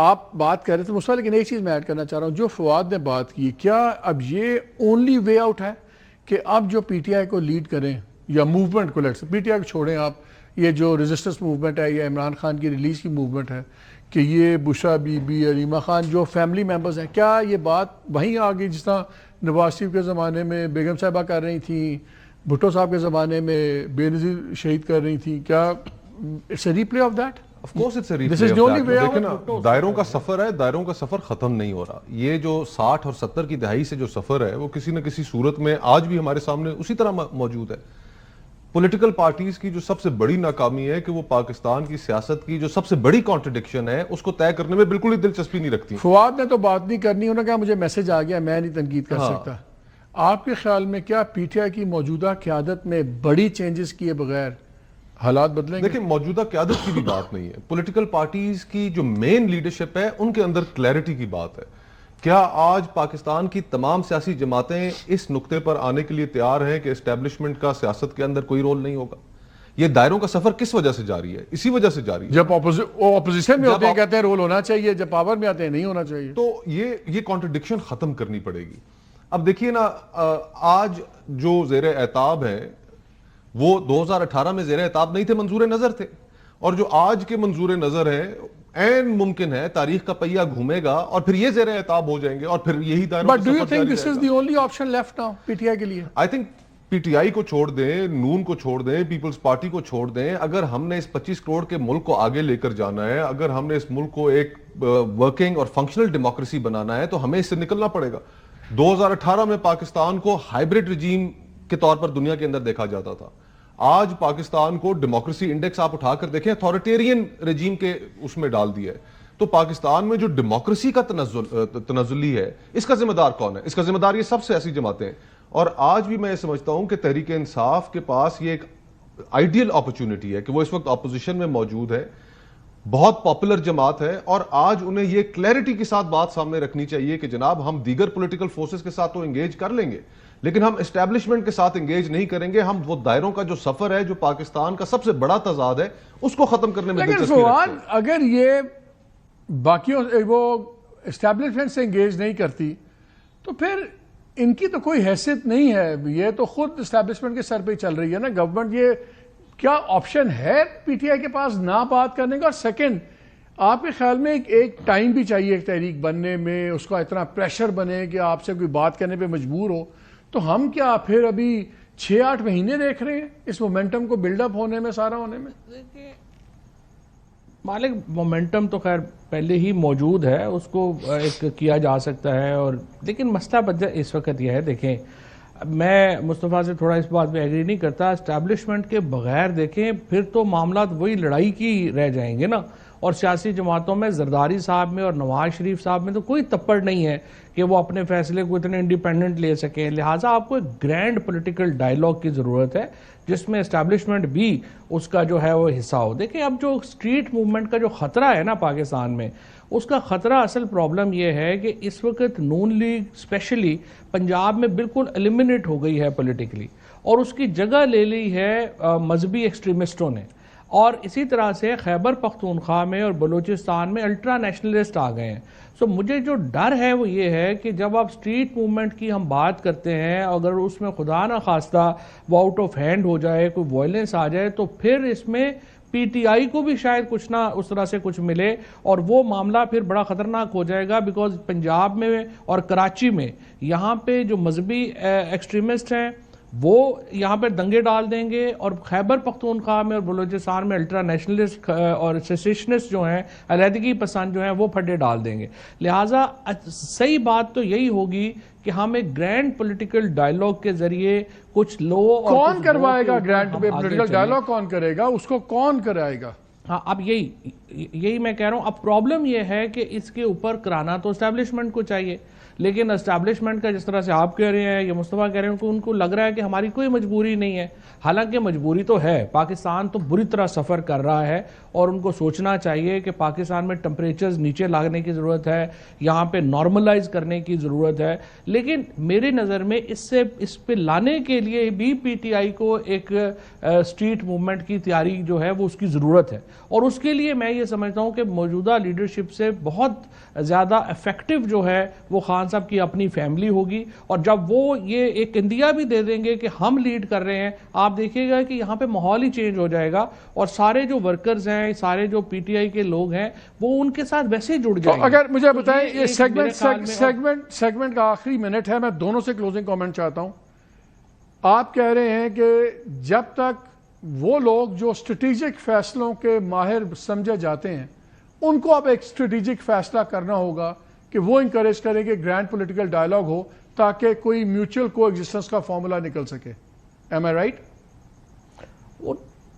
آپ بات کر رہے تھے مصطفیٰ، لیکن ایک چیز میں ایڈ کرنا چاہ رہا ہوں، جو فواد نے بات کی، کیا اب یہ اونلی وے آؤٹ ہے کہ اب جو پی ٹی آئی کو لیڈ کریں یا موومنٹ کو پی ٹی آئی کو چھوڑیں آپ، یہ جو ریزسٹنس موومنٹ ہے یا عمران خان کی ریلیز کی موومنٹ ہے، کہ یہ بشرا بی بی، علیمہ خان جو فیملی ممبرز ہیں، کیا یہ بات وہیں آ گئی جس طرح نواز شریف کے زمانے میں بیگم صاحبہ کر رہی تھیں، بھٹو صاحب کے زمانے میں بے نظیر شہید کر رہی تھیں، کیا it's a replay of that? Of course it's a replay of that. لیکن دائروں کا سفر ہے، دائروں کا سفر ختم نہیں ہو رہا. یہ جو 60 اور 70 کی دہائی سے جو سفر ہے وہ کسی نہ کسی صورت میں آج بھی ہمارے سامنے اسی طرح موجود ہے. پولیٹیکل پارٹیز کی جو سب سے بڑی ناکامی ہے کہ وہ پاکستان کی سیاست کی جو سب سے بڑی کانٹرڈکشن ہے اس کو طے کرنے میں بالکل ہی دلچسپی نہیں رکھتی. فواد نے تو بات نہیں کرنی، انہوں نے کہا مجھے میسج آ گیا، میں نہیں تنقید کر سکتا. آپ کے خیال میں کیا پی ٹی آئی کی موجودہ قیادت میں بڑی چینجز کیے بغیر حالات بدلیں گے؟ دیکھیں موجودہ قیادت کی بھی بات نہیں ہے، پولیٹیکل پارٹیز کی جو مین لیڈرشپ ہے ان کے اندر کلیئرٹی کی بات ہے. کیا آج پاکستان کی تمام سیاسی جماعتیں اس نقطے پر آنے کے لیے تیار ہیں کہ اسٹیبلشمنٹ کا سیاست کے اندر کوئی رول نہیں ہوگا؟ یہ دائروں کا سفر کس وجہ سے جاری ہے؟ اسی وجہ سے جاری ہے جب اپوزیشن میں ہوتے ہیں کہتے ہیں رول ہونا چاہیے، جب پاور میں آتے ہیں نہیں ہونا چاہیے. تو یہ کانٹرڈکشن ختم کرنی پڑے گی. اب دیکھیے نا، آج جو زیر اعتاب ہے وہ 2018 میں زیر اعتاب نہیں تھے، منظور نظر تھے. اور جو آج کے منظور نظر ہیں این ممکن ہے تاریخ کا پہیہ گھومے گا اور پھر یہ زیر اعتاب ہو جائیں گے اور پھر یہی دائروں کا سفر جاری رہے گا. But do you think this is the only option left now P T I کے لیے؟ I think P T I کو چھوڑ دیں، نون کو چھوڑ دیں، پیپلز پارٹی کو چھوڑ دیں، اگر ہم نے اس 25 کروڑ کے ملک کو آگے لے کر جانا ہے، اگر ہم نے اس ملک کو ایک ورکنگ اور فنکشنل ڈیموکریسی بنانا ہے تو ہمیں اس سے نکلنا پڑے گا. 2018 میں پاکستان کو ہائبرڈ رجیم کے طور پر دنیا کے اندر دیکھا جاتا تھا. آج پاکستان کو ڈیموکریسی انڈیکس آپ اٹھا کر دیکھیں، اتھارٹیرین رجیم کے اس میں ڈال دیا ہے. تو پاکستان میں جو ڈیموکریسی کا تنزلی ہے اس کا ذمہ دار کون ہے؟ اس کا ذمہ دار یہ سب سیاسی جماعتیں ہیں. اور آج بھی میں سمجھتا ہوں کہ تحریک انصاف کے پاس یہ ایک آئیڈیل اپرچونٹی ہے کہ وہ اس وقت اپوزیشن میں موجود ہے، بہت پاپولر جماعت ہے، اور آج انہیں یہ کلیئرٹی کے ساتھ بات سامنے رکھنی چاہیے کہ جناب ہم دیگر پولیٹیکل فورسز کے ساتھ تو انگیج کر لیں گے لیکن ہم اسٹیبلشمنٹ کے ساتھ انگیج نہیں کریں گے. ہم وہ دائروں کا جو سفر ہے جو پاکستان کا سب سے بڑا تضاد ہے اس کو ختم کرنے میں دلچسپی رکھتے ہیں. اگر یہ باقیوں وہ اسٹیبلشمنٹ سے انگیج نہیں کرتی تو پھر ان کی تو کوئی حیثیت نہیں ہے، یہ تو خود اسٹیبلشمنٹ کے سر پہ چل رہی ہے نا گورنمنٹ. یہ کیا آپشن ہے پی ٹی آئی کے پاس نہ بات کرنے کا؟ اور سیکنڈ، آپ کے خیال میں ایک ٹائم بھی چاہیے ایک تحریک بننے میں، اس کا اتنا پریشر بنے کہ آپ سے کوئی بات کرنے پہ مجبور ہو. تو ہم کیا پھر ابھی 6-8 مہینے دیکھ رہے ہیں اس مومنٹم کو بلڈ اپ ہونے میں، سارا ہونے میں؟ مالک مومنٹم تو خیر پہلے ہی موجود ہے، اس کو ایک کیا جا سکتا ہے. اور لیکن مسئلہ اس وقت یہ ہے، دیکھیں میں مصطفیٰ سے تھوڑا اس بات میں ایگری نہیں کرتا. اسٹیبلشمنٹ کے بغیر دیکھیں پھر تو معاملات وہی لڑائی کی رہ جائیں گے نا. اور سیاسی جماعتوں میں زرداری صاحب میں اور نواز شریف صاحب میں تو کوئی تپڑ نہیں ہے کہ وہ اپنے فیصلے کو اتنے انڈیپینڈنٹ لے سکیں. لہٰذا آپ کو ایک گرینڈ پولیٹیکل ڈائیلاگ کی ضرورت ہے جس میں اسٹیبلشمنٹ بھی اس کا جو ہے وہ حصہ ہو. دیکھیں اب جو اسٹریٹ موومنٹ کا جو خطرہ ہے نا پاکستان میں، اس کا خطرہ اصل پرابلم یہ ہے کہ اس وقت نون لیگ اسپیشلی پنجاب میں بالکل ایلیمنیٹ ہو گئی ہے پولیٹیکلی، اور اس کی جگہ لے لی ہے مذہبی ایکسٹریمسٹوں نے. اور اسی طرح سے خیبر پختونخوا میں اور بلوچستان میں الٹرا نیشنلسٹ آ گئے ہیں. سو مجھے جو ڈر ہے وہ یہ ہے کہ جب آپ اسٹریٹ موومنٹ کی ہم بات کرتے ہیں، اگر اس میں خدا نہ خواستہ وہ آؤٹ آف ہینڈ ہو جائے، کوئی وائلنس آ جائے، تو پھر اس میں پی ٹی آئی کو بھی شاید کچھ نہ اس طرح سے کچھ ملے اور وہ معاملہ پھر بڑا خطرناک ہو جائے گا. بیکاز پنجاب میں اور کراچی میں یہاں پہ جو مذہبی ایکسٹریمسٹ ہیں وہ یہاں پہ دنگے ڈال دیں گے، اور خیبر پختونخوا میں اور بلوچستان میں الٹرا نیشنلسٹ اور سیسیشنسٹ جو ہیں، علیحدگی پسند جو ہیں، وہ پھڈے ڈال دیں گے. لہٰذا صحیح بات تو یہی ہوگی کہ ہم ایک گرینڈ پولیٹیکل ڈائیلاگ کے ذریعے کچھ لو اور کون کروائے گا گرینڈ پولیٹیکل ڈائیلاگ؟ کون کرے گا اس کو؟ کون کرائے گا؟ ہاں اب یہی میں کہہ رہا ہوں. اب پرابلم یہ ہے کہ اس کے اوپر کرانا تو اسٹیبلشمنٹ کو چاہیے، لیکن اسٹیبلشمنٹ کا جس طرح سے آپ کہہ رہے ہیں یا مصطفیٰ کہہ رہے ہیں، ان کو لگ رہا ہے کہ ہماری کوئی مجبوری نہیں ہے. حالانکہ مجبوری تو ہے. پاکستان تو بری طرح سفر کر رہا ہے اور ان کو سوچنا چاہیے کہ پاکستان میں ٹمپریچرز نیچے لانے کی ضرورت ہے، یہاں پہ نارملائز کرنے کی ضرورت ہے. لیکن میری نظر میں اس پہ لانے کے لیے بھی پی ٹی آئی کو ایک اسٹریٹ موومنٹ کی تیاری جو ہے وہ اس کی ضرورت ہے. اور اس کے لیے میں یہ سمجھتا ہوں کہ موجودہ لیڈرشپ سے بہت زیادہ افیکٹو جو ہے وہ خان صاحب کی اپنی فیملی ہوگی، اور جب وہ یہ ایک اندیا بھی دے دیں گے کہ ہم لیڈ کر رہے ہیں، آپ دیکھیے گا کہ یہاں پہ ماحول ہی چینج ہو جائے گا، اور سارے جو ورکرز ہیں، سارے جو پی ٹی آئی کے لوگ ہیں، وہ ان کے ساتھ ویسے جڑ جائیں گے۔ اگر مجھے بتائیں تو یہ ایک میرے خیال میں سیگمنٹ کا آخری منٹ ہے، میں دونوں سے کلوزنگ کامنٹ چاہتا ہوں۔ آپ کہہ رہے ہیں کہ جب تک وہ لوگ جو اسٹریٹجک فیصلوں کے ماہر سمجھے جاتے ہیں ان کو اب ایک اسٹریٹجک فیصلہ کرنا ہوگا کہ وہ انکریج کریں کہ گرینڈ پولیٹیکل ڈائلاگ ہو تاکہ کوئی میوچل کو ایگزسٹنس کا فارمولا نکل سکے۔ ایم آئی رائٹ؟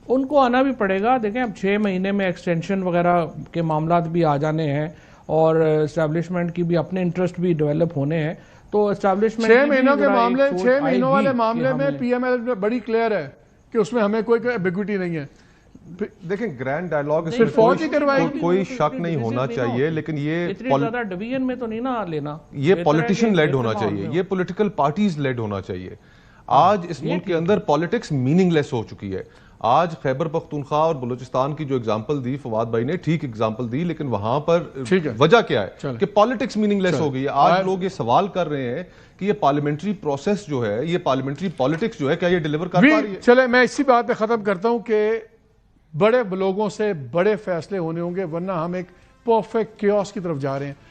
ان کو آنا بھی پڑے گا۔ دیکھیں اب 6 مہینے میں ایکسٹینشن وغیرہ کے معاملات بھی آ جانے ہیں، اور اسٹیبلشمنٹ کی بھی اپنے انٹرسٹ بھی ڈیولپ ہونے ہیں، تو اسٹیبلشمنٹ 6 مہینوں کے معاملے 6 مہینوں والے معاملے میں پی ایم ایل بڑی کلیئر ہے کہ اس میں ہمیں کوئی ایمبیگوٹی نہیں ہے۔ دیکھیں گرینڈ ڈائلاگ اس صرف فوج ہی کروائے گی، کوئی شک نہیں ہونا چاہیے، لیکن یہ اتنی زیادہ ڈویژن میں تو نہیں نہ لینا، یہ پولیٹیشین لیڈ ہونا چاہیے، یہ پولیٹیکل پارٹیز لیڈ ہونا چاہیے۔ آج اس ملک کے اندر پالیٹکس میننگ لیس ہو چکی ہے۔ آج خیبر پختونخوا اور بلوچستان کی جو اگزامپل دی فواد بھائی نے، ٹھیک اگزامپل دی، لیکن وہاں پر وجہ کیا ہے کہ پالیٹکس میننگ لیس ہو گئی ہے۔ آج لوگ یہ سوال کر رہے ہیں کہ یہ پارلیمنٹری پروسیس جو ہے، یہ پارلیمنٹری پالیٹکس جو ہے، کیا یہ ڈیلیور کر پا رہی ہے؟ چلے میں اسی بات پہ ختم کرتا ہوں کہ بڑے لوگوں سے بڑے فیصلے ہونے ہوں گے، ورنہ ہم ایک پرفیکٹ کیوس کی طرف جا رہے ہیں۔